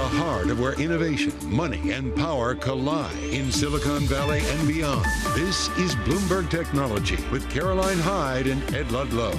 heart of where innovation, money, and power collide in Silicon Valley and beyond. This is Bloomberg Technology with Caroline Hyde and Ed Ludlow.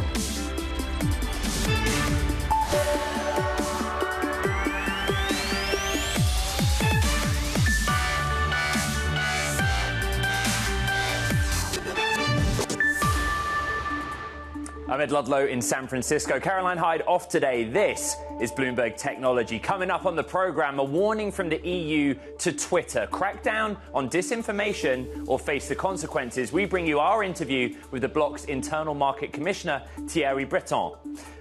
I'm Ed Ludlow in San Francisco. Caroline Hyde off today. This is Bloomberg Technology. Coming up on the program, a warning from the EU to Twitter. Crackdown on disinformation or face the consequences. We bring you our interview with the bloc's internal market commissioner, Thierry Breton.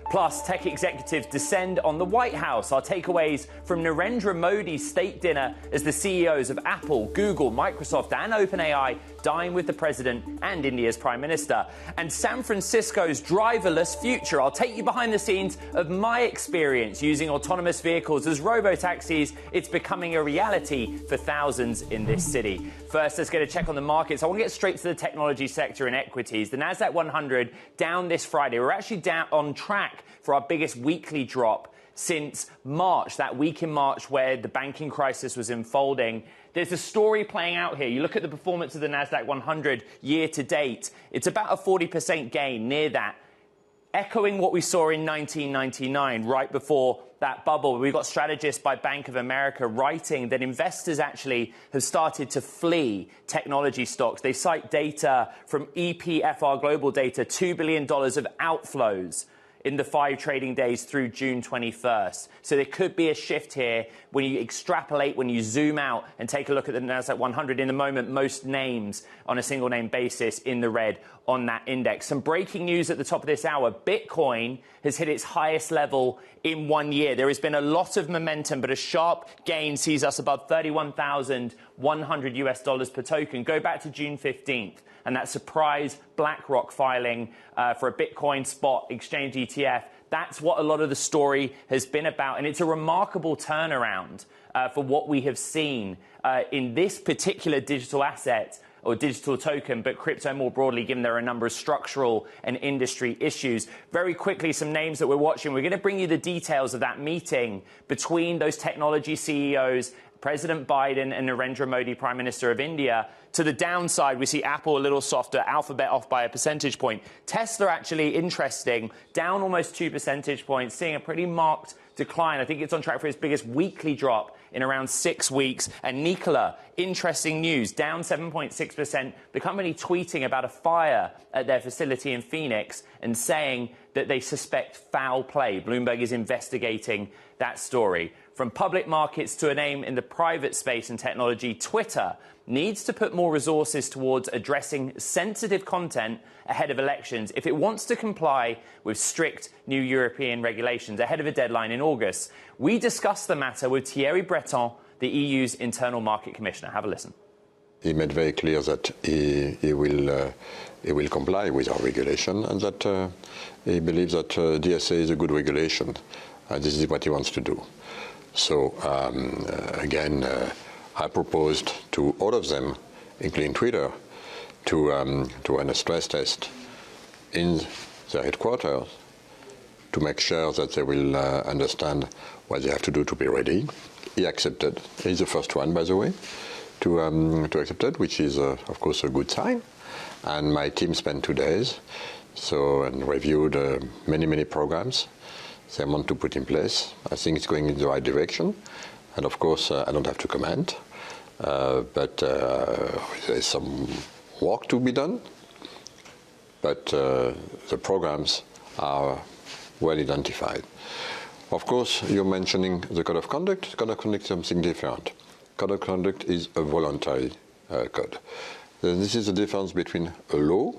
Plus, tech executives descend on the White House. Our takeaways from Narendra Modi's state dinner as the CEOs of Apple, Google, Microsoft and OpenAI dine with the president and India's prime minister. And San Francisco's driverless future. I'll take you behind the scenes of my experience using autonomous vehicles as robo-taxis. It's becoming a reality for thousands in this city. First, let's get a check on the markets. I want to get straight to the technology sector and equities. The Nasdaq 100 down this Friday. We're actually down on track for our biggest weekly drop since March, that week in March where the banking crisis was unfolding. There's a story playing out here. You look at the performance of the Nasdaq 100 year to date. It's about a 40% gain, near that, echoing what we saw in 1999, right before that bubble. We've got strategists by Bank of America writing that investors actually have started to flee technology stocks. They cite data from EPFR Global Data, $2 billion of outflows in the 5 trading days through June 21st. So there could be a shift here when you extrapolate, when you zoom out and take a look at the Nasdaq 100. In the moment, most names on a single name basis in the red on that index. Some breaking news at the top of this hour. Bitcoin has hit its highest level in 1 year. There has been a lot of momentum, but a sharp gain sees us above $31,100 per token. Go back to June 15th. And that surprise BlackRock filing for a Bitcoin spot exchange ETF. That's what a lot of the story has been about. And it's a remarkable turnaround for what we have seen in this particular digital asset or digital token, but crypto more broadly, given there are a number of structural and industry issues. Very quickly, some names that we're watching. We're going to bring you the details of that meeting between those technology CEOs, President Biden and Narendra Modi, Prime Minister of India. To the downside, we see Apple a little softer, Alphabet off by a percentage point. Tesla actually interesting, down almost 2 percentage points, seeing a pretty marked decline. I think it's on track for its biggest weekly drop in around 6 weeks. And Nikola, interesting news, down 7.6%. The company tweeting about a fire at their facility in Phoenix and saying that they suspect foul play. Bloomberg is investigating that story. From public markets to a name in the private space and technology, Twitter needs to put more resources towards addressing sensitive content ahead of elections if it wants to comply with strict new European regulations ahead of a deadline in August. We discussed the matter with Thierry Breton, the EU's internal market commissioner. Have a listen. He made very clear that he will comply with our regulation and that he believes that DSA is a good regulation. This is what he wants to do. So, again, I proposed to all of them, including Twitter, to run a stress test in their headquarters to make sure that they will understand what they have to do to be ready. He accepted. He's the first one, by the way, to accept it, which is, of course, a good sign. And my team spent 2 days and reviewed many programs they want to put in place. I think it's going in the right direction. And of course, I don't have to comment, but there's some work to be done. But the programs are well identified. Of course, you're mentioning the code of conduct. Code of conduct is something different. Code of conduct is a voluntary code. This is the difference between a law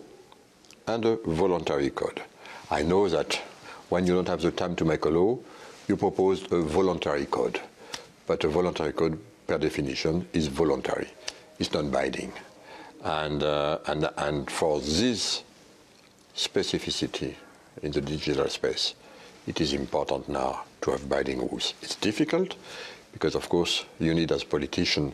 and a voluntary code. I know that when you don't have the time to make a law, you propose a voluntary code. But a voluntary code, per definition, is voluntary. It's not binding. And for this specificity in the digital space, it is important now to have binding rules. It's difficult because, of course, you need as a politician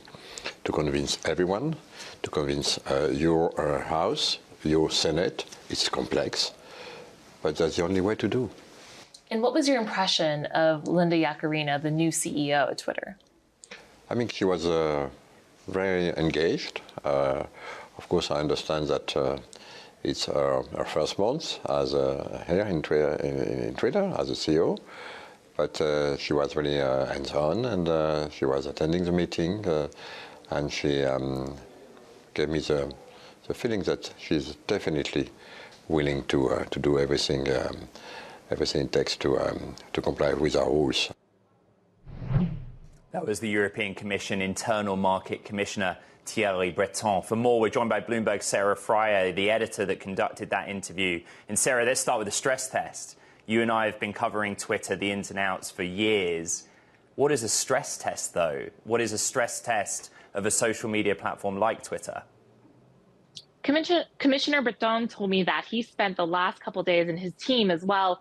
to convince everyone, to convince your House, your Senate. It's complex, but that's the only way to do. And what was your impression of Linda Yaccarino, the new CEO at Twitter? I think she was very engaged. Of course, I understand that it's her first month as here in Twitter as a CEO, but she was really hands-on, and she was attending the meeting, and she gave me the feeling that she's definitely willing to do everything it takes to comply with our rules. That was the European Commission Internal Market Commissioner Thierry Breton. For more, we're joined by Bloomberg's Sarah Fryer, the editor that conducted that interview. And Sarah, let's start with the stress test. You and I have been covering Twitter, the ins and outs, for years. What is a stress test, though? What is a stress test of a social media platform like Twitter? Commissioner Breton told me that he spent the last couple of days, and his team as well,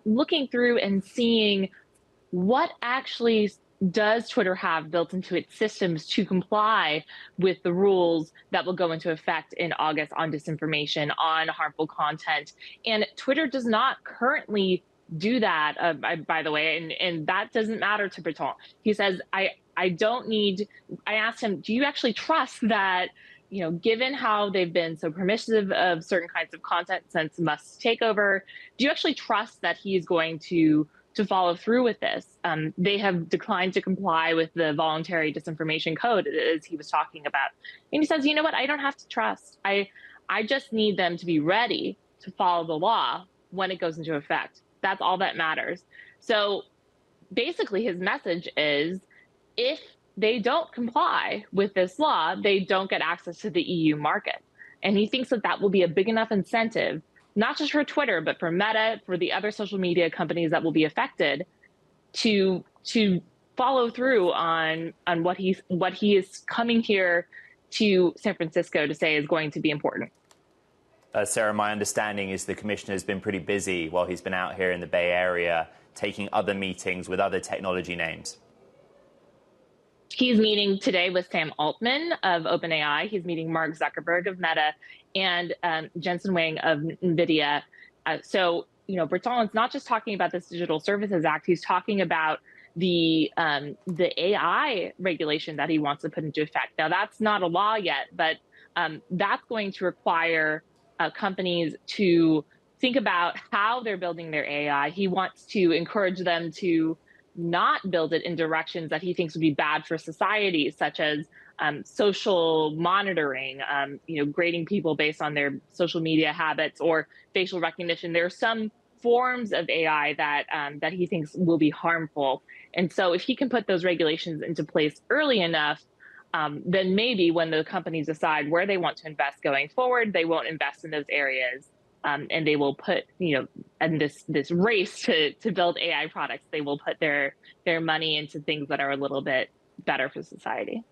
looking through and seeing what actually does Twitter have built into its systems to comply with the rules that will go into effect in August on disinformation, on harmful content. And Twitter does not currently do that, by the way, and that doesn't matter to Breton. He says, I asked him, do you actually trust that, given how they've been so permissive of certain kinds of content since Musk's takeover, do you actually trust that he's going to follow through with this? They have declined to comply with the voluntary disinformation code, as he was talking about. And he says, you know what, I don't have to trust. I just need them to be ready to follow the law when it goes into effect. That's all that matters. So basically his message is, if they don't comply with this law, they don't get access to the EU market. And he thinks that that will be a big enough incentive, not just for Twitter, but for Meta, for the other social media companies that will be affected, to follow through on what he is coming here to San Francisco to say is going to be important. Sarah, my understanding is the commissioner has been pretty busy while he's been out here in the Bay Area, taking other meetings with other technology names. He's meeting today with Sam Altman of OpenAI. He's meeting Mark Zuckerberg of Meta and Jensen Huang of NVIDIA. So, Breton is not just talking about this Digital Services Act. He's talking about the AI regulation that he wants to put into effect. Now, that's not a law yet, but that's going to require companies to think about how they're building their AI. He wants to encourage them to not build it in directions that he thinks would be bad for society, such as social monitoring, grading people based on their social media habits or facial recognition. There are some forms of AI that he thinks will be harmful. And so if he can put those regulations into place early enough, then maybe when the companies decide where they want to invest going forward, they won't invest in those areas. And they will put, in this race to build AI products, they will put their money into things that are a little bit better for society.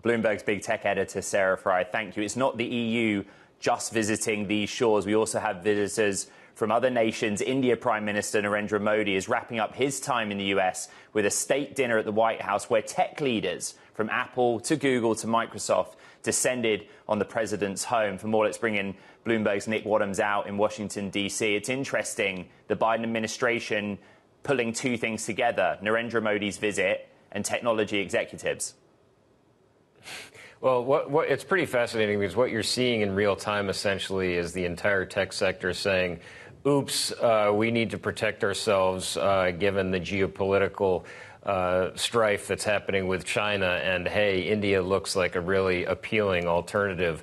Bloomberg's big tech editor, Sarah Fryer, thank you. It's not the EU just visiting these shores. We also have visitors from other nations. India Prime Minister Narendra Modi is wrapping up his time in the US with a state dinner at the White House where tech leaders from Apple to Google to Microsoft descended on the president's home. For more, let's bring in Bloomberg's Nick Wadhams out in Washington, D.C. It's interesting, the Biden administration pulling two things together, Narendra Modi's visit and technology executives. Well, it's pretty fascinating because what you're seeing in real time essentially is the entire tech sector saying, oops, we need to protect ourselves given the geopolitical strife that's happening with China, and hey, India looks like a really appealing alternative.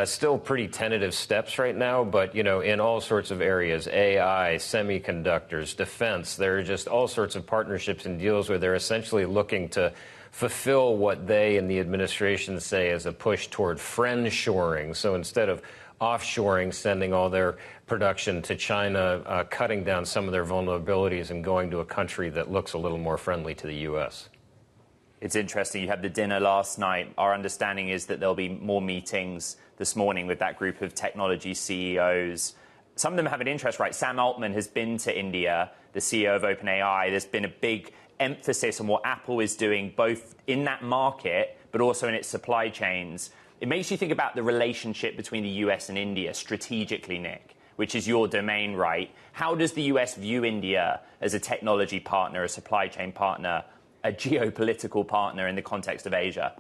Still pretty tentative steps right now, but in all sorts of areas, AI, semiconductors, defense, there are just all sorts of partnerships and deals where they're essentially looking to fulfill what they and the administration say is a push toward friendshoring. So instead of offshoring, sending all their production to China, cutting down some of their vulnerabilities and going to a country that looks a little more friendly to the U.S. It's interesting. You had the dinner last night. Our understanding is that there'll be more meetings this morning with that group of technology CEOs. Some of them have an interest, right? Sam Altman has been to India, the CEO of OpenAI. There's been a big emphasis on what Apple is doing, both in that market, but also in its supply chains. It makes you think about the relationship between the US and India strategically, Nick. which is your domain, right? How does the US view India as a technology partner, a supply chain partner, a geopolitical partner in the context of Asia?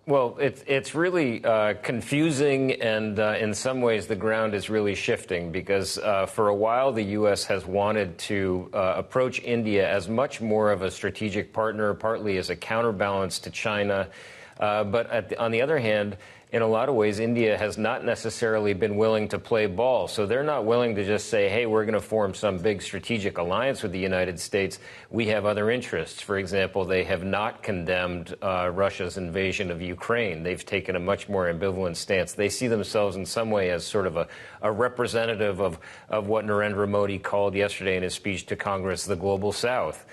Well, it's really confusing, and in some ways the ground is really shifting, because for a while the U.S. has wanted to approach India as much more of a strategic partner, partly as a counterbalance to China. But on the other hand, in a lot of ways, India has not necessarily been willing to play ball. So they're not willing to just say, hey, we're going to form some big strategic alliance with the United States. We have other interests. For example, they have not condemned Russia's invasion of Ukraine. They've taken a much more ambivalent stance. They see themselves in some way as sort of a representative of what Narendra Modi called yesterday in his speech to Congress, the global South.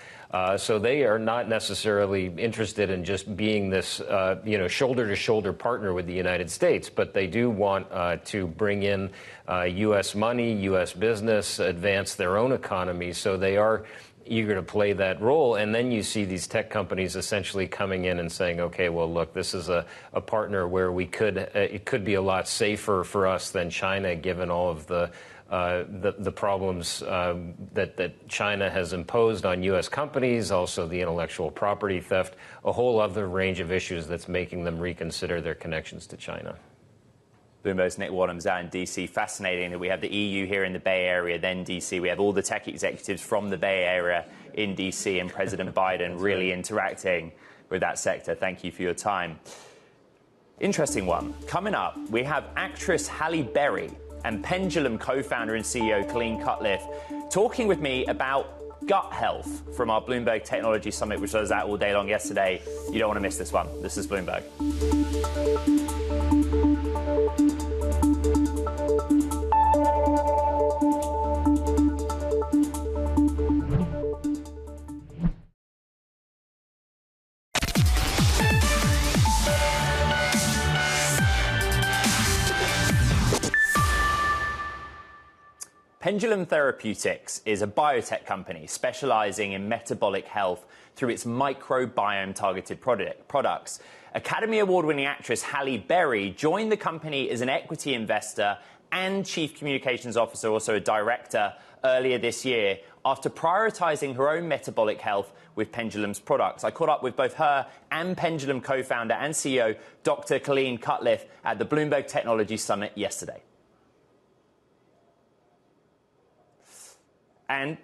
So they are not necessarily interested in just being this, shoulder-to-shoulder partner with the United States, but they do want to bring in U.S. money, U.S. business, advance their own economy. So they are eager to play that role. And then you see these tech companies essentially coming in and saying, OK, well, look, this is a partner where it could be a lot safer for us than China, given all of the problems that China has imposed on U.S. companies, also the intellectual property theft, a whole other range of issues that's making them reconsider their connections to China. Bloomberg's Nick Wadham's out in D.C. Fascinating that we have the EU here in the Bay Area, then D.C. We have all the tech executives from the Bay Area in D.C. and President Biden really interacting with that sector. Thank you for your time. Interesting one. Coming up, we have actress Halle Berry and Pendulum co-founder and CEO Caroline Hyde talking with me about gut health from our Bloomberg Technology Summit, which was out all day long yesterday. You don't want to miss this one. This is Bloomberg. Pendulum Therapeutics is a biotech company specializing in metabolic health through its microbiome-targeted products. Academy Award-winning actress Halle Berry joined the company as an equity investor and chief communications officer, also a director, earlier this year after prioritizing her own metabolic health with Pendulum's products. I caught up with both her and Pendulum co-founder and CEO Dr. Caroline Hyde at the Bloomberg Technology Summit yesterday. And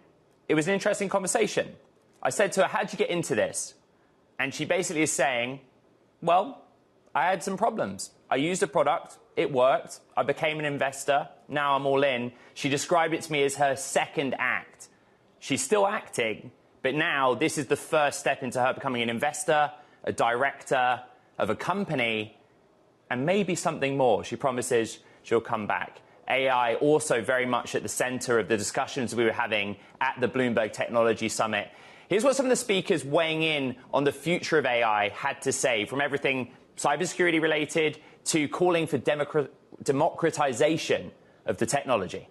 it was an interesting conversation. I said to her, how'd you get into this? And she basically is saying, well, I had some problems. I used a product, it worked, I became an investor, now I'm all in. She described it to me as her second act. She's still acting, but now this is the first step into her becoming an investor, a director of a company, and maybe something more. She promises she'll come back. AI also very much at the center of the discussions we were having at the Bloomberg Technology Summit. Here's what some of the speakers weighing in on the future of AI had to say, from everything cybersecurity related to calling for democratization of the technology.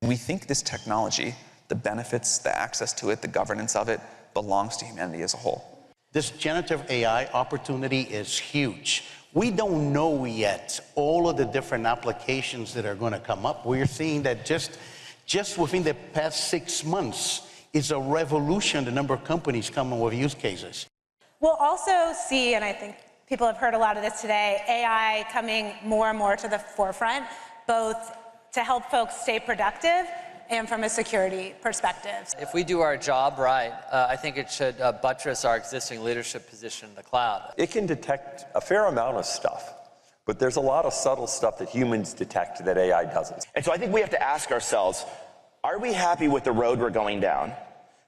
We think this technology, the benefits, the access to it, the governance of it, belongs to humanity as a whole. This generative AI opportunity is huge. We don't know yet all of the different applications that are going to come up. We're seeing that just within the past 6 months is a revolution, the number of companies coming with use cases. We'll also see, and I think people have heard a lot of this today, AI coming more and more to the forefront, both to help folks stay productive and from a security perspective. If we do our job right, I think it should buttress our existing leadership position in the cloud. It can detect a fair amount of stuff, but there's a lot of subtle stuff that humans detect that AI doesn't. And so I think we have to ask ourselves, are we happy with the road we're going down?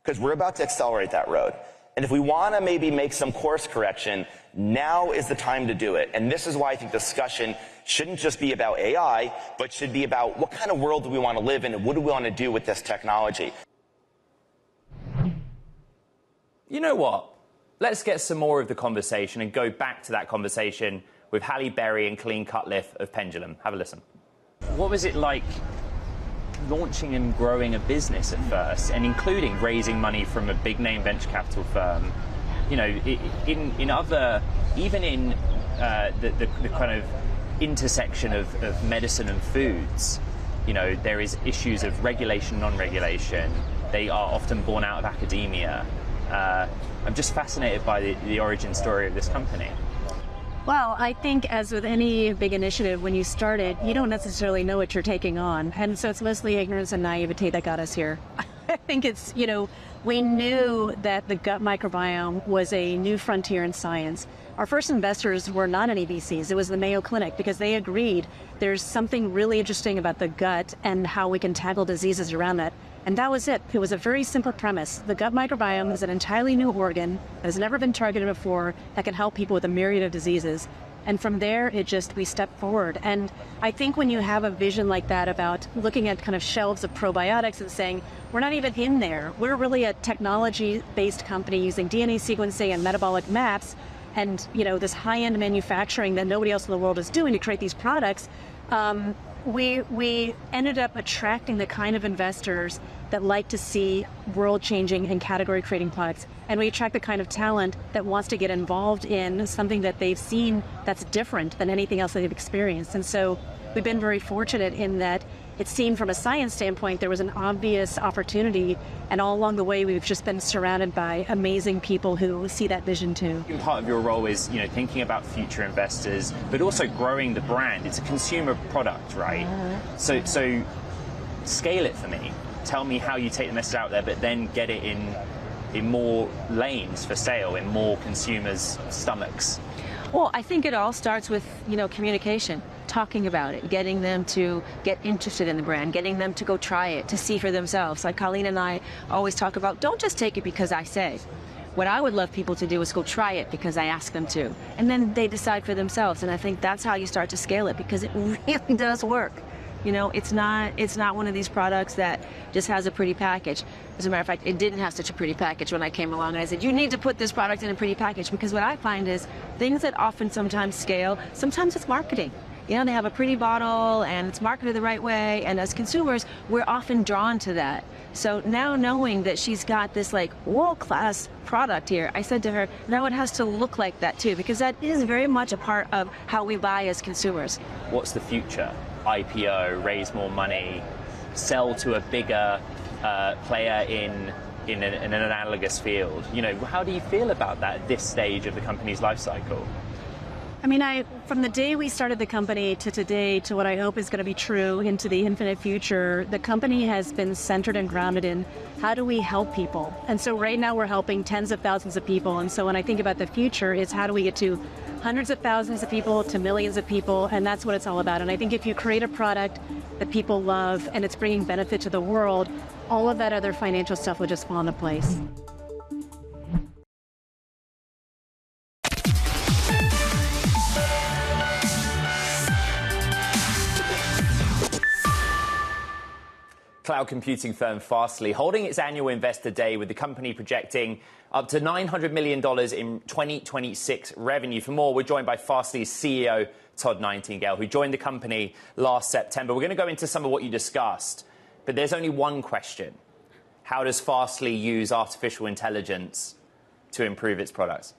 Because we're about to accelerate that road. And if we want to maybe make some course correction, now is the time to do it. And this is why I think discussion shouldn't just be about AI, but should be about what kind of world do we want to live in and what do we want to do with this technology. You know what? Let's get some more of the conversation and go back to that conversation with Halle Berry and Caroline Hyde of Pendulum. Have a listen. What was it like launching and growing a business at first, and including raising money from a big name venture capital firm? You know, in other, even in the kind of intersection of medicine and foods. You know, there is issues of regulation, non-regulation. They are often born out of academia. I'm just fascinated by the origin story of this company. Well, I think as with any big initiative, when you start it, you don't necessarily know what you're taking on. And so it's mostly ignorance and naivete that got us here. I think it's, you know, we knew that the gut microbiome was a new frontier in science. Our first investors were not any VCs. It was the Mayo Clinic, because they agreed there's something really interesting about the gut and how we can tackle diseases around that. And that was it. It was a very simple premise. The gut microbiome is an entirely new organ that has never been targeted before that can help people with a myriad of diseases. And from there, we stepped forward. And I think when you have a vision like that about looking at kind of shelves of probiotics and saying, we're not even in there. We're really a technology-based company using DNA sequencing and metabolic maps and, you know, this high-end manufacturing that nobody else in the world is doing to create these products. We ended up attracting the kind of investors that like to see world-changing and category-creating products. And we attract the kind of talent that wants to get involved in something that they've seen that's different than anything else they've experienced. And so we've been very fortunate in that it seemed from a science standpoint there was an obvious opportunity, and all along the way we've just been surrounded by amazing people who see that vision too. Part of your role is, you know, thinking about future investors, but also growing the brand. It's a consumer product, right? So scale it for me. Tell me how you take the message out there, but then get it in more lanes for sale, in more consumers' stomachs. Well, I think it all starts with, you know, communication, talking about it, getting them to get interested in the brand, getting them to go try it, to see for themselves. Like Colleen and I always talk about, don't just take it because I say. What I would love people to do is go try it because I ask them to. And then they decide for themselves. And I think that's how you start to scale it, because it really does work. You know, it's not one of these products that just has a pretty package. As a matter of fact, it didn't have such a pretty package when I came along. And I said, you need to put this product in a pretty package, because what I find is things that often sometimes scale, sometimes it's marketing. You know, they have a pretty bottle and it's marketed the right way. And as consumers, we're often drawn to that. So now knowing that she's got this like world-class product here, I said to her, now it has to look like that too, because that is very much a part of how we buy as consumers. What's the future? IPO, raise more money, sell to a bigger player in an analogous field. You know, how do you feel about that at this stage of the company's life cycle? I mean, from the day we started the company to today, to what I hope is going to be true into the infinite future, the company has been centered and grounded in how do we help people? And so right now we're helping tens of thousands of people. And so when I think about the future, it's how do we get to hundreds of thousands of people to millions of people, and that's what it's all about. And I think if you create a product that people love and it's bringing benefit to the world, all of that other financial stuff will just fall into place. Cloud computing firm Fastly holding its annual investor day, with the company projecting up to $900 million in 2026 revenue. For more, we're joined by Fastly's CEO, Todd Nightingale, who joined the company last September. We're going to go into some of what you discussed, but there's only one question. How does Fastly use artificial intelligence to improve its products?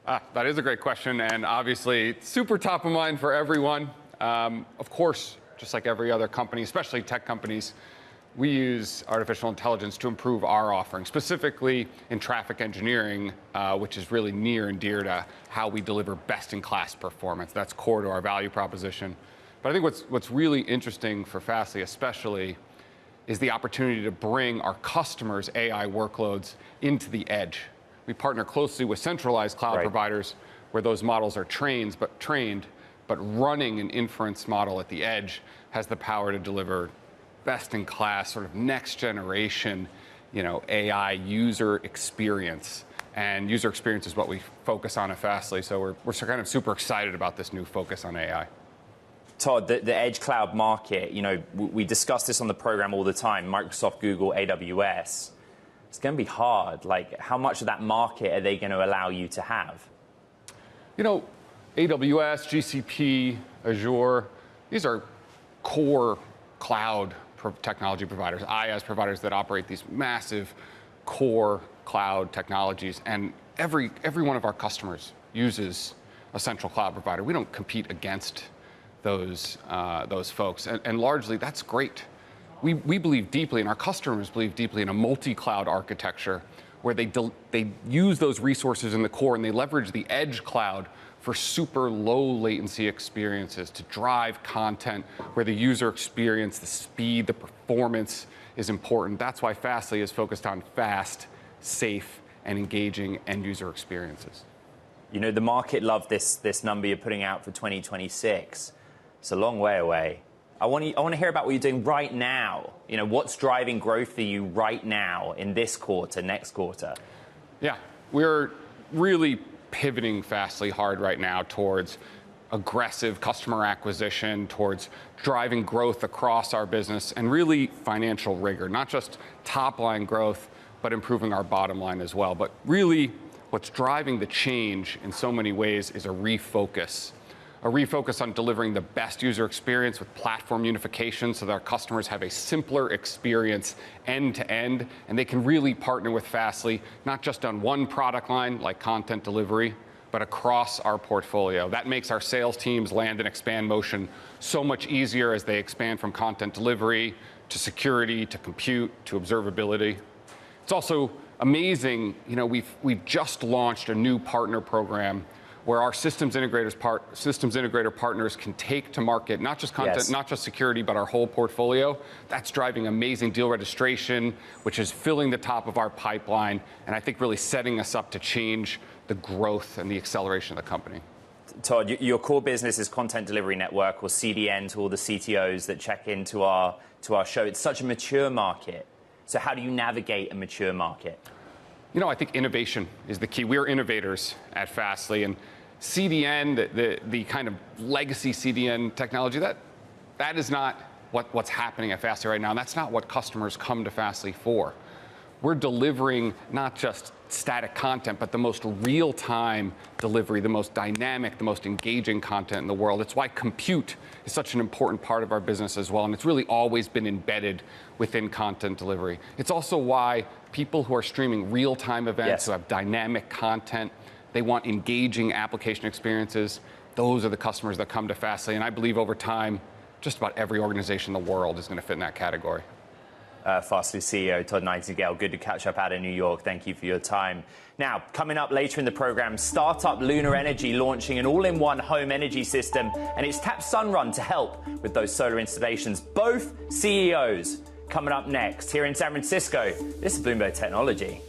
That is a great question, and obviously super top of mind for everyone. Of course, just like every other company, especially tech companies, we use artificial intelligence to improve our offering, specifically in traffic engineering, which is really near and dear to how we deliver best-in-class performance. That's core to our value proposition. But I think what's really interesting for Fastly especially is the opportunity to bring our customers' AI workloads into the edge. We partner closely with centralized cloud providers where those models are trained, but running an inference model at the edge has the power to deliver best-in-class, sort of next-generation, AI user experience. And user experience is what we focus on at Fastly, so we're kind of super excited about this new focus on AI. Todd, the edge cloud market, we discuss this on the program all the time, Microsoft, Google, AWS. It's going to be hard. Like, how much of that market are they going to allow you to have? AWS, GCP, Azure, these are core cloud technology providers, IaaS providers that operate these massive core cloud technologies. And every one of our customers uses a central cloud provider. We don't compete against those folks. And largely, that's great. We believe deeply, and our customers believe deeply in a multi-cloud architecture where they use those resources in the core and they leverage the edge cloud for super low latency experiences to drive content where the user experience, the speed, the performance is important. That's why Fastly is focused on fast, safe, and engaging end user experiences. You know, the market loved this number you're putting out for 2026. It's a long way away. I want to hear about what you're doing right now. You know, what's driving growth for you right now in this quarter, next quarter? Yeah, we're really pivoting Fastly hard right now towards aggressive customer acquisition, towards driving growth across our business, and really financial rigor, not just top line growth, but improving our bottom line as well. But really, what's driving the change in so many ways is a refocus on delivering the best user experience with platform unification so that our customers have a simpler experience end to end, and they can really partner with Fastly, not just on one product line like content delivery, but across our portfolio. That makes our sales teams land and expand motion so much easier as they expand from content delivery to security, to compute, to observability. It's also amazing, you know, we've just launched a new partner program where our systems integrator partners can take to market not just content, not just security, but our whole portfolio. That's driving amazing deal registration, which is filling the top of our pipeline, and I think really setting us up to change the growth and the acceleration of the company. Todd, your core business is Content Delivery Network, or CDN, to all the CTOs that check into our show. It's such a mature market. So how do you navigate a mature market? You know, I think innovation is the key. We're innovators at Fastly, and CDN, the kind of legacy CDN technology, that is not what's happening at Fastly right now, and that's not what customers come to Fastly for. We're delivering not just static content, but the most real-time delivery, the most dynamic, the most engaging content in the world. It's why compute is such an important part of our business as well, and it's really always been embedded within content delivery. It's also why people who are streaming real-time events, who have dynamic content, they want engaging application experiences. Those are the customers that come to Fastly, and I believe over time, just about every organization in the world is going to fit in that category. Fastly CEO Todd Nightingale, good to catch up out of New York. Thank you for your time. Now, coming up later in the program, startup Lunar Energy launching an all-in-one home energy system, and it's tapped Sunrun to help with those solar installations. Both CEOs coming up next here in San Francisco. This is Bloomberg Technology.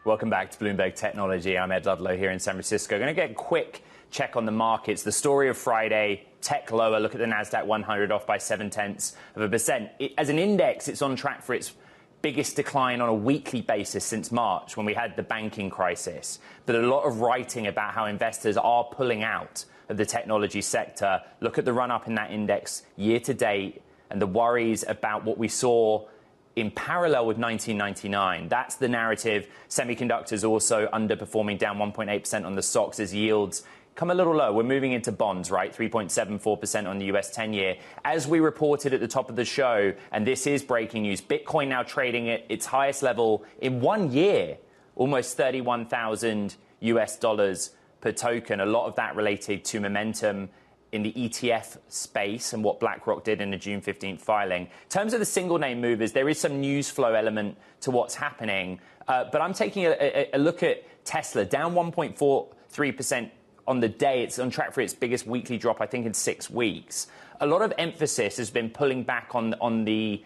Welcome back to Bloomberg Technology. I'm Ed Ludlow here in San Francisco. Going to get a quick check on the markets. The story of Friday, tech lower. Look at the NASDAQ 100 off by 0.7%. As an index, it's on track for its biggest decline on a weekly basis since March when we had the banking crisis. But a lot of writing about how investors are pulling out of the technology sector. Look at the run up in that index year to date and the worries about what we saw in parallel with 1999. That's the narrative. Semiconductors also underperforming, down 1.8% on the stocks as yields come a little low. We're moving into bonds, right? 3.74% on the US 10-year. As we reported at the top of the show, and this is breaking news, Bitcoin now trading at its highest level in 1 year, almost 31,000 US dollars per token. A lot of that related to momentum in the ETF space and what BlackRock did in the June 15th filing. In terms of the single name movers, there is some news flow element to what's happening. But I'm taking a look at Tesla, down 1.43% on the day. It's on track for its biggest weekly drop, I think, in 6 weeks. A lot of emphasis has been pulling back on the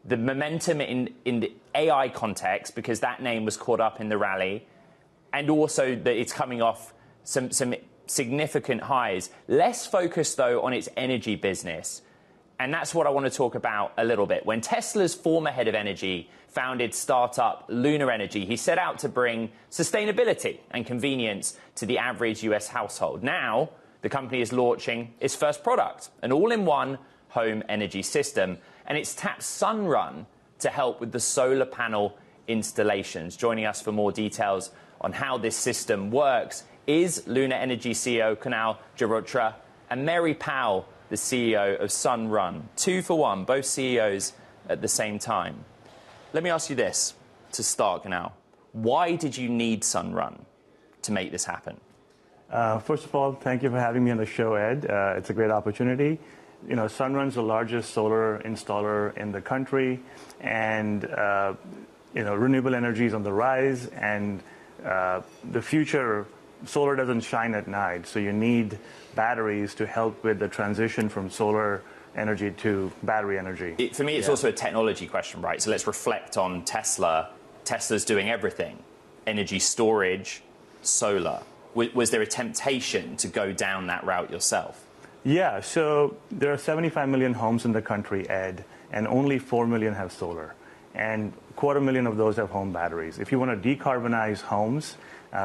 momentum in the AI context, because that name was caught up in the rally, and also that it's coming off some significant highs. Less focused, though, on its energy business. And that's what I want to talk about a little bit. When Tesla's former head of energy founded startup Lunar Energy, he set out to bring sustainability and convenience to the average US household. Now, the company is launching its first product, an all-in-one home energy system, and it's tapped Sunrun to help with the solar panel installations. Joining us for more details on how this system works is Lunar Energy CEO Kunal Girotra and Mary Powell, the CEO of Sunrun. 2 for 1, both CEOs at the same time. Let me ask you this to start, Kunal. Why did you need Sunrun to make this happen? First of all, thank you for having me on the show, Ed. It's a great opportunity. You know, Sunrun's the largest solar installer in the country, and you know, renewable energy is on the rise, and the future, solar doesn't shine at night, so you need batteries to help with the transition from solar energy to battery energy. For me, it's also a technology question, right? So let's reflect on Tesla. Tesla's doing everything: energy storage, solar. Was there a temptation to go down that route yourself? Yeah, so there are 75 million homes in the country, Ed, and only 4 million have solar. And 250,000 of those have home batteries. If you want to decarbonize homes,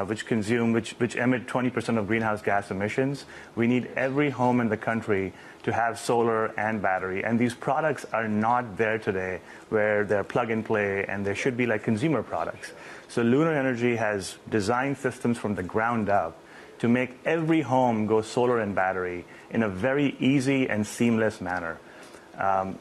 which emit 20% of greenhouse gas emissions, we need every home in the country to have solar and battery. And these products are not there today where they're plug and play, and they should be like consumer products. So Lunar Energy has designed systems from the ground up to make every home go solar and battery in a very easy and seamless manner,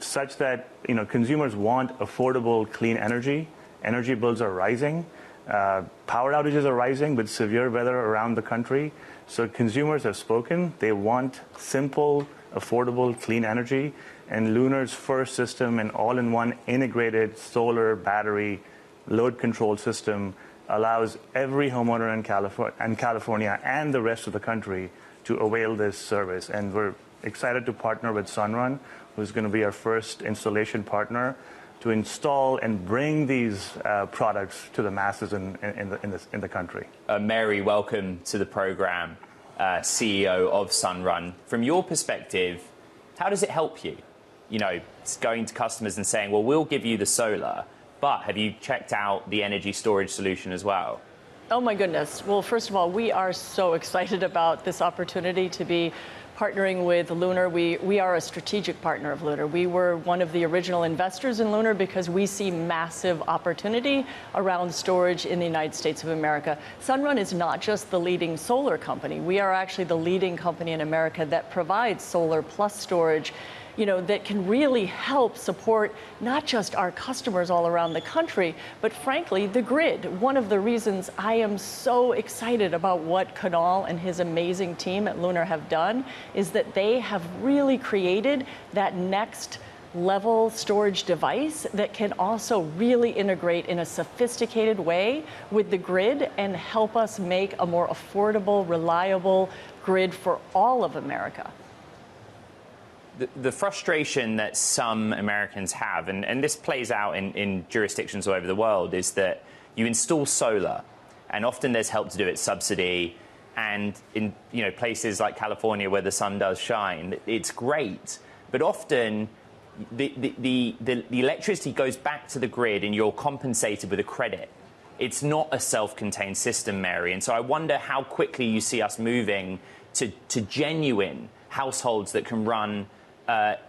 such that, you know, consumers want affordable, clean energy. Energy bills are rising. Power outages are rising with severe weather around the country. So consumers have spoken. They want simple, affordable, clean energy. And Lunar's first system, an all-in-one integrated solar battery load control system, allows every homeowner in California and the rest of the country to avail this service. And we're excited to partner with Sunrun, who's going to be our first installation partner, to install and bring these products to the masses in the country. Mary, welcome to the program, CEO of Sunrun. From your perspective, how does it help you? You know, going to customers and saying, well, we'll give you the solar, but have you checked out the energy storage solution as well? Oh, my goodness. Well, first of all, we are so excited about this opportunity to be partnering with Lunar. We are a strategic partner of Lunar. We were one of the original investors in Lunar because we see massive opportunity around storage in the United States of America. Sunrun is not just the leading solar company. We are actually the leading company in America that provides solar plus storage, you know, that can really help support not just our customers all around the country, but frankly, the grid. One of the reasons I am so excited about what Kunal and his amazing team at Lunar have done is that they have really created that next level storage device that can also really integrate in a sophisticated way with the grid and help us make a more affordable, reliable grid for all of America. The frustration that some Americans have, and this plays out in jurisdictions all over the world, is that you install solar, and often there's help to do it, subsidy, and in places like California where the sun does shine, it's great, but often the electricity goes back to the grid and you're compensated with a credit. It's not a self-contained system, Mary, and so I wonder how quickly you see us moving to genuine households that can run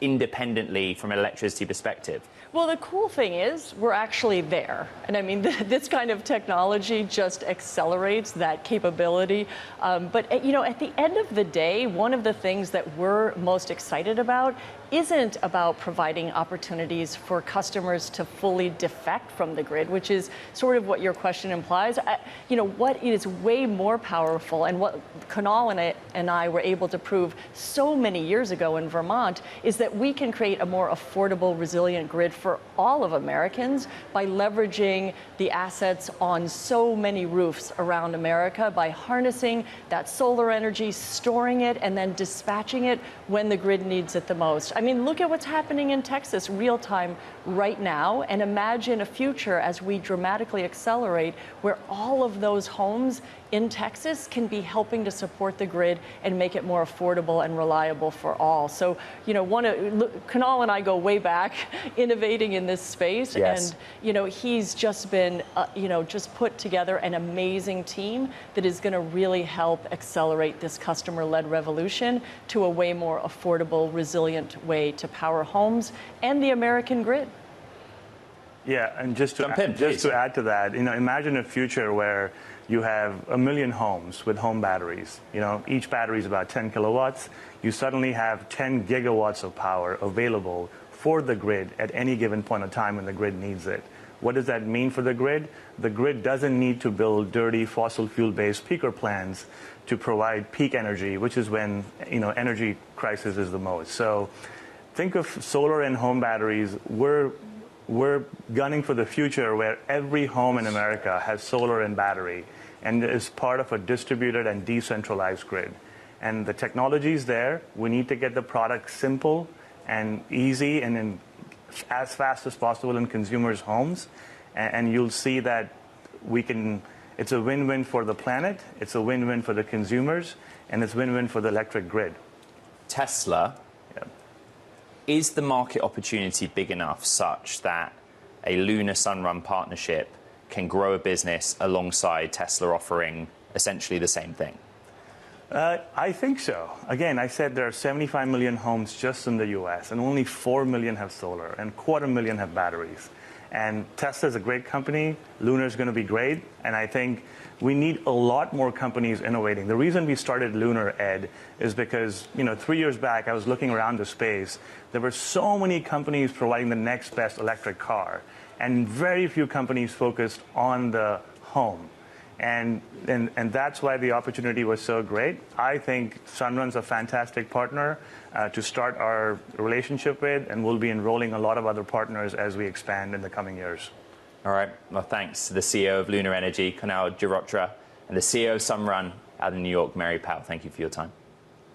independently from an electricity perspective. Well, the cool thing is we're actually there. And I mean, this kind of technology just accelerates that capability. But, you know, at the end of the day, one of the things that we're most excited about isn't about providing opportunities for customers to fully defect from the grid, which is sort of what your question implies. You know, what is way more powerful, and what Kunal and I were able to prove so many years ago in Vermont, is that we can create a more affordable, resilient grid for all of Americans by leveraging the assets on so many roofs around America, by harnessing that solar energy, storing it, and then dispatching it when the grid needs it the most. I mean, look at what's happening in Texas real time right now, and imagine a future as we dramatically accelerate where all of those homes in Texas can be helping to support the grid and make it more affordable and reliable for all. So, you know, Kunal and I go way back innovating in this space. Yes. And, you know, he's just been, just put together an amazing team that is going to really help accelerate this customer-led revolution to a way more affordable, resilient way to power homes and the American grid. Yeah, and just to add to that, imagine a future where you have 1 million homes with home batteries. Each battery is about 10 kilowatts. You suddenly have 10 gigawatts of power available for the grid at any given point of time when the grid needs it. What does that mean for the grid? The grid doesn't need to build dirty fossil fuel-based peaker plants to provide peak energy, which is when energy crisis is the most. So think of solar and home batteries. We're gunning for the future where every home in America has solar and battery and is part of a distributed and decentralized grid. And the technology is there. We need to get the product simple and easy and as fast as possible in consumers' homes. And you'll see that it's a win-win for the planet, it's a win-win for the consumers, and it's win-win for the electric grid. Tesla. Is the market opportunity big enough such that a Lunar Sunrun partnership can grow a business alongside Tesla offering essentially the same thing? I think so. Again, I said there are 75 million homes just in the U.S., and only 4 million have solar, and 250,000 have batteries. And Tesla is a great company. Lunar is going to be great. And I think we need a lot more companies innovating. The reason we started Lunar, Ed, is because 3 years back, I was looking around the space. There were so many companies providing the next best electric car, and very few companies focused on the home. And that's why the opportunity was so great. I think Sunrun's a fantastic partner to start our relationship with, and we'll be enrolling a lot of other partners as we expand in the coming years. All right. Well, thanks to the CEO of Lunar Energy, Kunal Girotra, and the CEO of Sunrun out of New York, Mary Powell. Thank you for your time.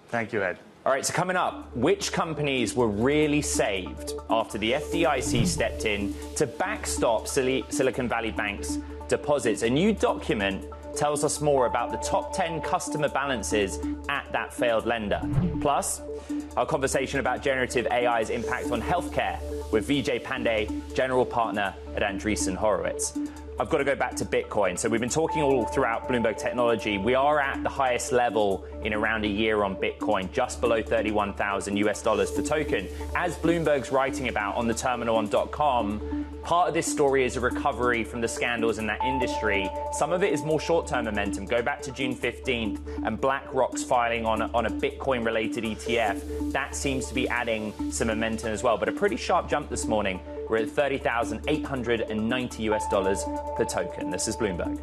Thank you, Ed. All right, so coming up, which companies were really saved after the FDIC stepped in to backstop Silicon Valley Bank's deposits? A new document tells us more about the top 10 customer balances at that failed lender. Plus, our conversation about generative AI's impact on healthcare with Vijay Pandey, general partner at Andreessen Horowitz. I've got to go back to Bitcoin. So we've been talking all throughout Bloomberg Technology. We are at the highest level in around a year on Bitcoin, just below $31,000 per token. As Bloomberg's writing about on theterminalone.com, part of this story is a recovery from the scandals in that industry. Some of it is more short-term momentum. Go back to June 15th and BlackRock's filing on a Bitcoin-related ETF. That seems to be adding some momentum as well. But a pretty sharp jump this morning. We're at $30,890 per token. This is Bloomberg.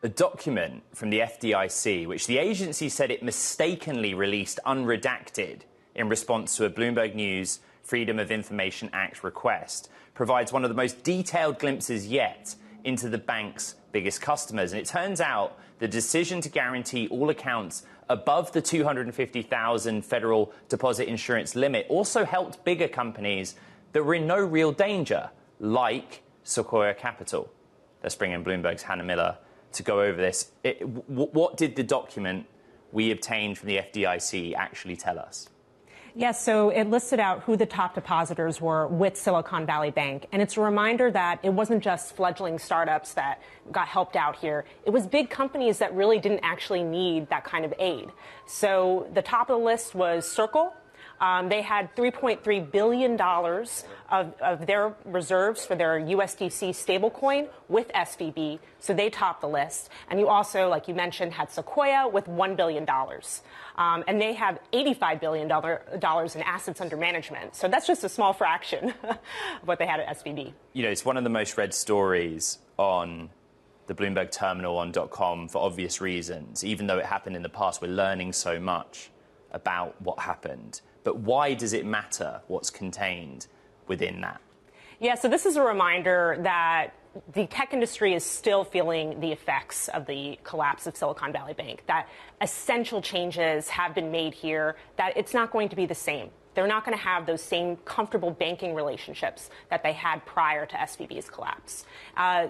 A document from the FDIC, which the agency said it mistakenly released unredacted in response to a Bloomberg News Freedom of Information Act request, provides one of the most detailed glimpses yet into the bank's biggest customers. And it turns out the decision to guarantee all accounts above the $250,000 federal deposit insurance limit also helped bigger companies that were in no real danger, like Sequoia Capital. Let's bring in Bloomberg's Hannah Miller to go over this. What did the document we obtained from the FDIC actually tell us? Yes, so it listed out who the top depositors were with Silicon Valley Bank. And it's a reminder that it wasn't just fledgling startups that got helped out here. It was big companies that really didn't actually need that kind of aid. So the top of the list was Circle. They had $3.3 billion of their reserves for their USDC stablecoin with SVB, so they topped the list. And you also, like you mentioned, had Sequoia with $1 billion. And they have $85 billion in assets under management. So that's just a small fraction of what they had at SVB. It's one of the most read stories on the Bloomberg Terminal.com for obvious reasons. Even though it happened in the past, we're learning so much about what happened. But why does it matter what's contained within that? Yeah, so this is a reminder that the tech industry is still feeling the effects of the collapse of Silicon Valley Bank, that essential changes have been made here, that it's not going to be the same They're not going to have those same comfortable banking relationships that they had prior to SVB's collapse.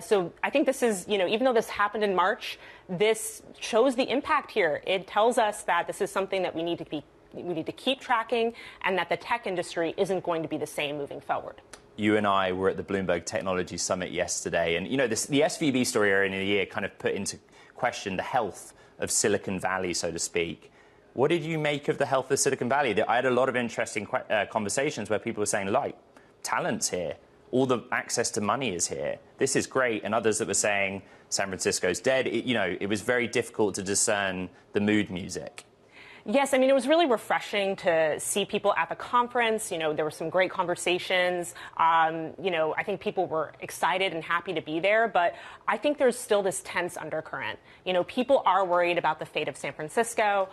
So I think this is, even though this happened in March, this shows the impact here. It tells us that this is something that we need to keep tracking, and that the tech industry isn't going to be the same moving forward. You and I were at the Bloomberg Technology Summit yesterday, and the SVB story earlier in the year kind of put into question the health of Silicon Valley, so to speak. What did you make of the health of Silicon Valley? I had a lot of interesting conversations where people were saying, like, talent's here, all the access to money is here, this is great, and others that were saying San Francisco's dead. It was very difficult to discern the mood music. Yes, I mean, it was really refreshing to see people at the conference. There were some great conversations. I think people were excited and happy to be there, but I think there's still this tense undercurrent. People are worried about the fate of San Francisco.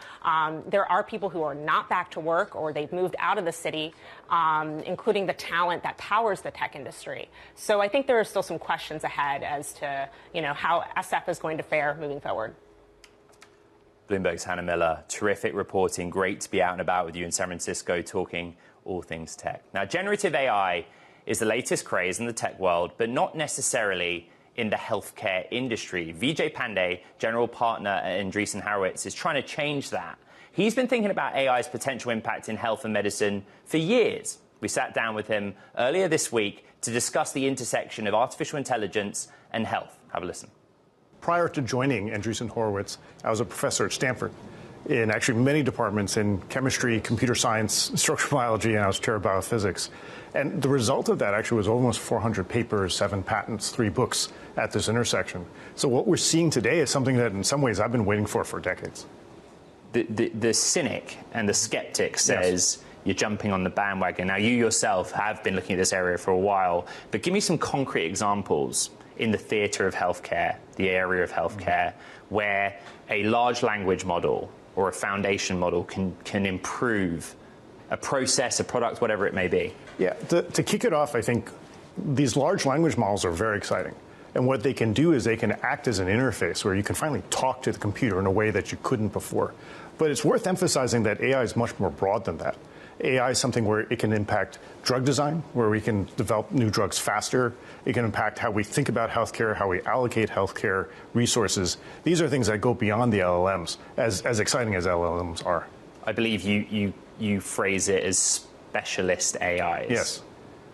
There are people who are not back to work, or they've moved out of the city, including the talent that powers the tech industry. So I think there are still some questions ahead as to, how SF is going to fare moving forward. Bloomberg's Hannah Miller, terrific reporting. Great to be out and about with you in San Francisco talking all things tech. Now, generative AI is the latest craze in the tech world, but not necessarily in the healthcare industry. Vijay Pandey, general partner at Andreessen Horowitz, is trying to change that. He's been thinking about AI's potential impact in health and medicine for years. We sat down with him earlier this week to discuss the intersection of artificial intelligence and health. Have a listen. Prior to joining Andreessen Horowitz, I was a professor at Stanford in actually many departments in chemistry, computer science, structural biology, and I was chair of biophysics. And the result of that actually was almost 400 papers, 7 patents, 3 books at this intersection. So what we're seeing today is something that in some ways I've been waiting for decades. The cynic and the skeptic says, yes, you're jumping on the bandwagon. Now, you yourself have been looking at this area for a while, but give me some concrete examples in the theatre of healthcare, the area of healthcare, where a large language model or a foundation model can improve a process, a product, whatever it may be. Yeah, to kick it off, I think these large language models are very exciting. And what they can do is they can act as an interface where you can finally talk to the computer in a way that you couldn't before. But it's worth emphasizing that AI is much more broad than that. AI is something where it can impact drug design, where we can develop new drugs faster. It can impact how we think about healthcare, how we allocate healthcare resources. These are things that go beyond the LLMs, as exciting as LLMs are. I believe you phrase it as specialist AIs. Yes.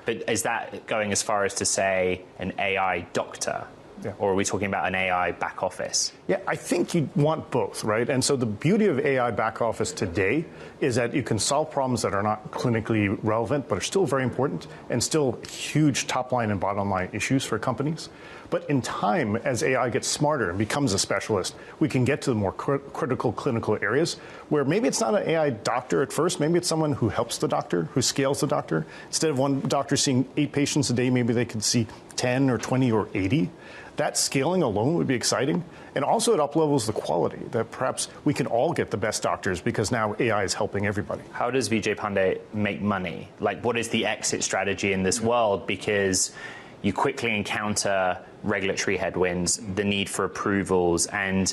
But is that going as far as to say an AI doctor? Yeah. Or are we talking about an AI back office? Yeah, I think you want both, right? And so the beauty of AI back office today is that you can solve problems that are not clinically relevant, but are still very important and still huge top line and bottom line issues for companies. But in time, as AI gets smarter and becomes a specialist, we can get to the more critical clinical areas where maybe it's not an AI doctor at first, maybe it's someone who helps the doctor, who scales the doctor. Instead of one doctor seeing 8 patients a day, maybe they could see 10 or 20 or 80. That scaling alone would be exciting. And also it uplevels the quality, that perhaps we can all get the best doctors because now AI is helping everybody. How does Vijay Pandey make money? Like, what is the exit strategy in this world? Because you quickly encounter regulatory headwinds, the need for approvals. And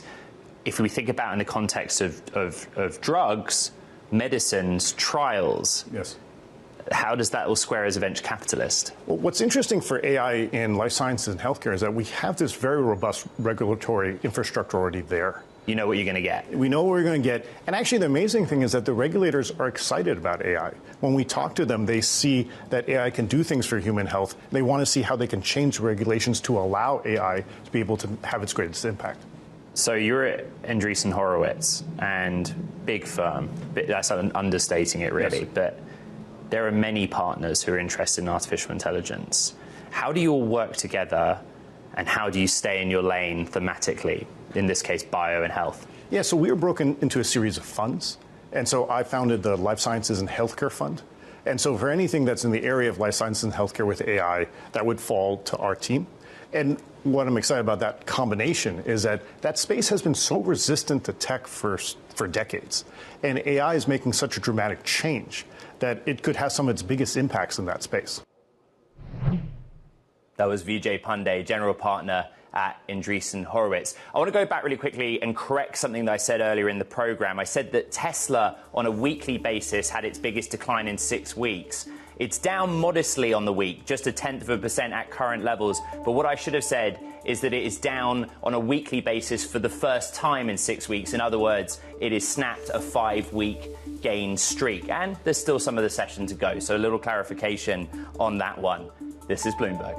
if we think about in the context of drugs, medicines, trials, yes, how does that all square as a venture capitalist? Well, what's interesting for AI in life sciences and healthcare is that we have this very robust regulatory infrastructure already there. You know what you're going to get. We know what we're going to get. And actually, the amazing thing is that the regulators are excited about AI. When we talk to them, they see that AI can do things for human health. They want to see how they can change regulations to allow AI to be able to have its greatest impact. So you're at Andreessen Horowitz, and big firm. That's understating it, really. Yes. But there are many partners who are interested in artificial intelligence. How do you all work together, and how do you stay in your lane thematically? In this case, bio and health? Yeah, so we were broken into a series of funds. And so I founded the Life Sciences and Healthcare Fund. And so for anything that's in the area of life sciences and healthcare with AI, that would fall to our team. And what I'm excited about that combination is that that space has been so resistant to tech for decades. And AI is making such a dramatic change that it could have some of its biggest impacts in that space. That was Vijay Pandey, general partner at Andreessen Horowitz. I want to go back really quickly and correct something that I said earlier in the program. I said that Tesla, on a weekly basis, had its biggest decline in 6 weeks. It's down modestly on the week, just 0.1% at current levels. But what I should have said is that it is down on a weekly basis for the first time in 6 weeks. In other words, it has snapped a 5-week gain streak. And there's still some of the session to go. So a little clarification on that one. This is Bloomberg.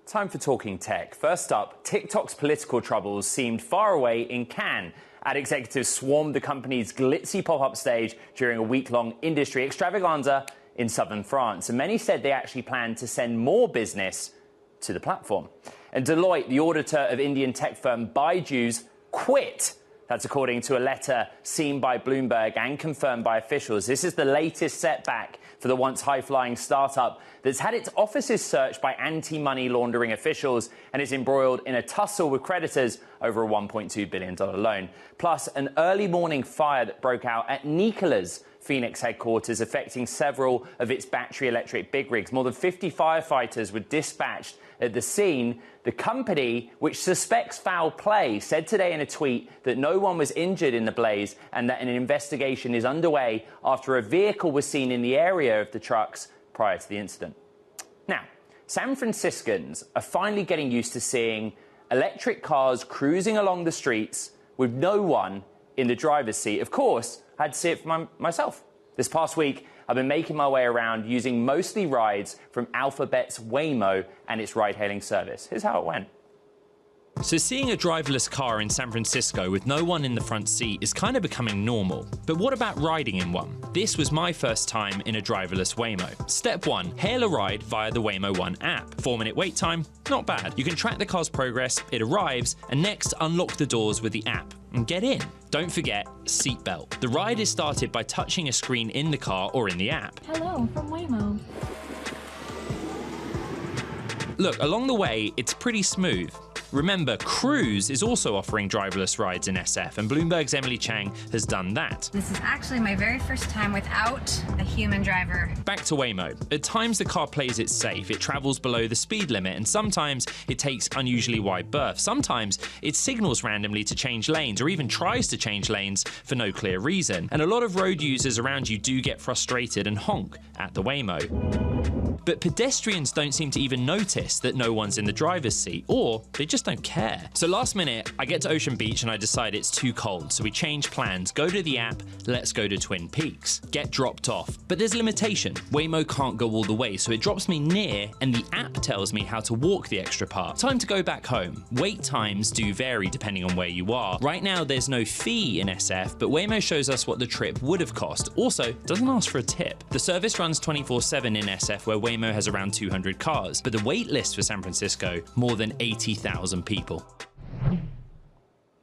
Time for Talking Tech. First up, TikTok's political troubles seemed far away in Cannes. Ad executives swarmed the company's glitzy pop-up stage during a week-long industry extravaganza in southern France. And many said they actually planned to send more business to the platform. And Deloitte, the auditor of Indian tech firm Baiju's, quit. That's according to a letter seen by Bloomberg and confirmed by officials. This is the latest setback for the once high-flying startup that's had its offices searched by anti-money laundering officials and is embroiled in a tussle with creditors over a $1.2 billion loan. Plus, an early morning fire that broke out at Nikola's Phoenix headquarters, affecting several of its battery electric big rigs. More than 50 firefighters were dispatched at the scene. The company, which suspects foul play, said today in a tweet that no one was injured in the blaze and that an investigation is underway after a vehicle was seen in the area of the trucks prior to the incident. Now, San Franciscans are finally getting used to seeing electric cars cruising along the streets with no one in the driver's seat. Of course, I had to see it for myself. This past week, I've been making my way around using mostly rides from Alphabet's Waymo and its ride-hailing service. Here's how it went. So seeing a driverless car in San Francisco with no one in the front seat is kind of becoming normal. But what about riding in one? This was my first time in a driverless Waymo. Step 1, hail a ride via the Waymo One app. 4-minute wait time, not bad. You can track the car's progress, it arrives, and next unlock the doors with the app and get in. Don't forget, seatbelt. The ride is started by touching a screen in the car or in the app. Hello, I'm from Waymo. Look, along the way, it's pretty smooth. Remember, Cruise is also offering driverless rides in SF, and Bloomberg's Emily Chang has done that. This is actually my very first time without a human driver. Back to Waymo. At times the car plays it safe, it travels below the speed limit, and sometimes it takes unusually wide berths. Sometimes it signals randomly to change lanes, or even tries to change lanes for no clear reason. And a lot of road users around you do get frustrated and honk at the Waymo. But pedestrians don't seem to even notice that no one's in the driver's seat, or they just don't care. So last minute, I get to Ocean Beach and I decide it's too cold, so we change plans, go to the app, let's go to Twin Peaks. Get dropped off. But there's a limitation. Waymo can't go all the way, so it drops me near, and the app tells me how to walk the extra part. Time to go back home. Wait times do vary depending on where you are. Right now, there's no fee in SF, but Waymo shows us what the trip would have cost. Also, doesn't ask for a tip. The service runs 24/7 in SF, where Waymo has around 200 cars, but the wait list for San Francisco, more than 80,000 people.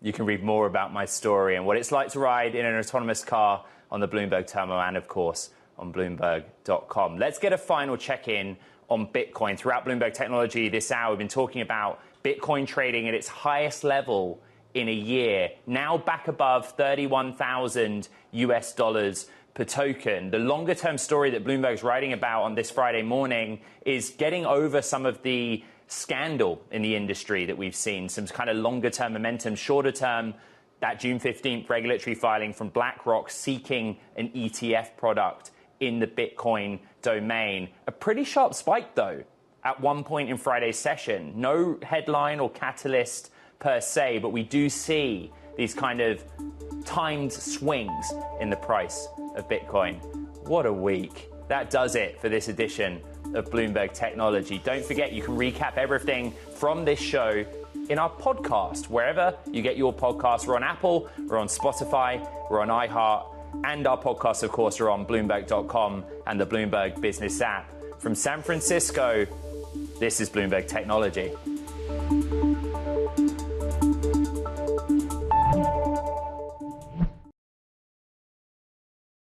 You can read more about my story and what it's like to ride in an autonomous car on the Bloomberg terminal and, of course, on Bloomberg.com. Let's get a final check-in on Bitcoin. Throughout Bloomberg Technology this hour, we've been talking about Bitcoin trading at its highest level in a year, now back above 31,000 US dollars per token. The longer-term story that Bloomberg's writing about on this Friday morning is getting over some of the scandal in the industry that we've seen, some kind of longer-term momentum, shorter-term, that June 15th regulatory filing from BlackRock seeking an ETF product in the Bitcoin domain. A pretty sharp spike, though, at one point in Friday's session. No headline or catalyst per se, but we do see these kind of timed swings in the price of Bitcoin. What a week. That does it for this edition of Bloomberg Technology. Don't forget, you can recap everything from this show in our podcast, wherever you get your podcasts. We're on Apple, we're on Spotify, we're on iHeart, and our podcasts, of course, are on Bloomberg.com and the Bloomberg Business app. From San Francisco, this is Bloomberg Technology.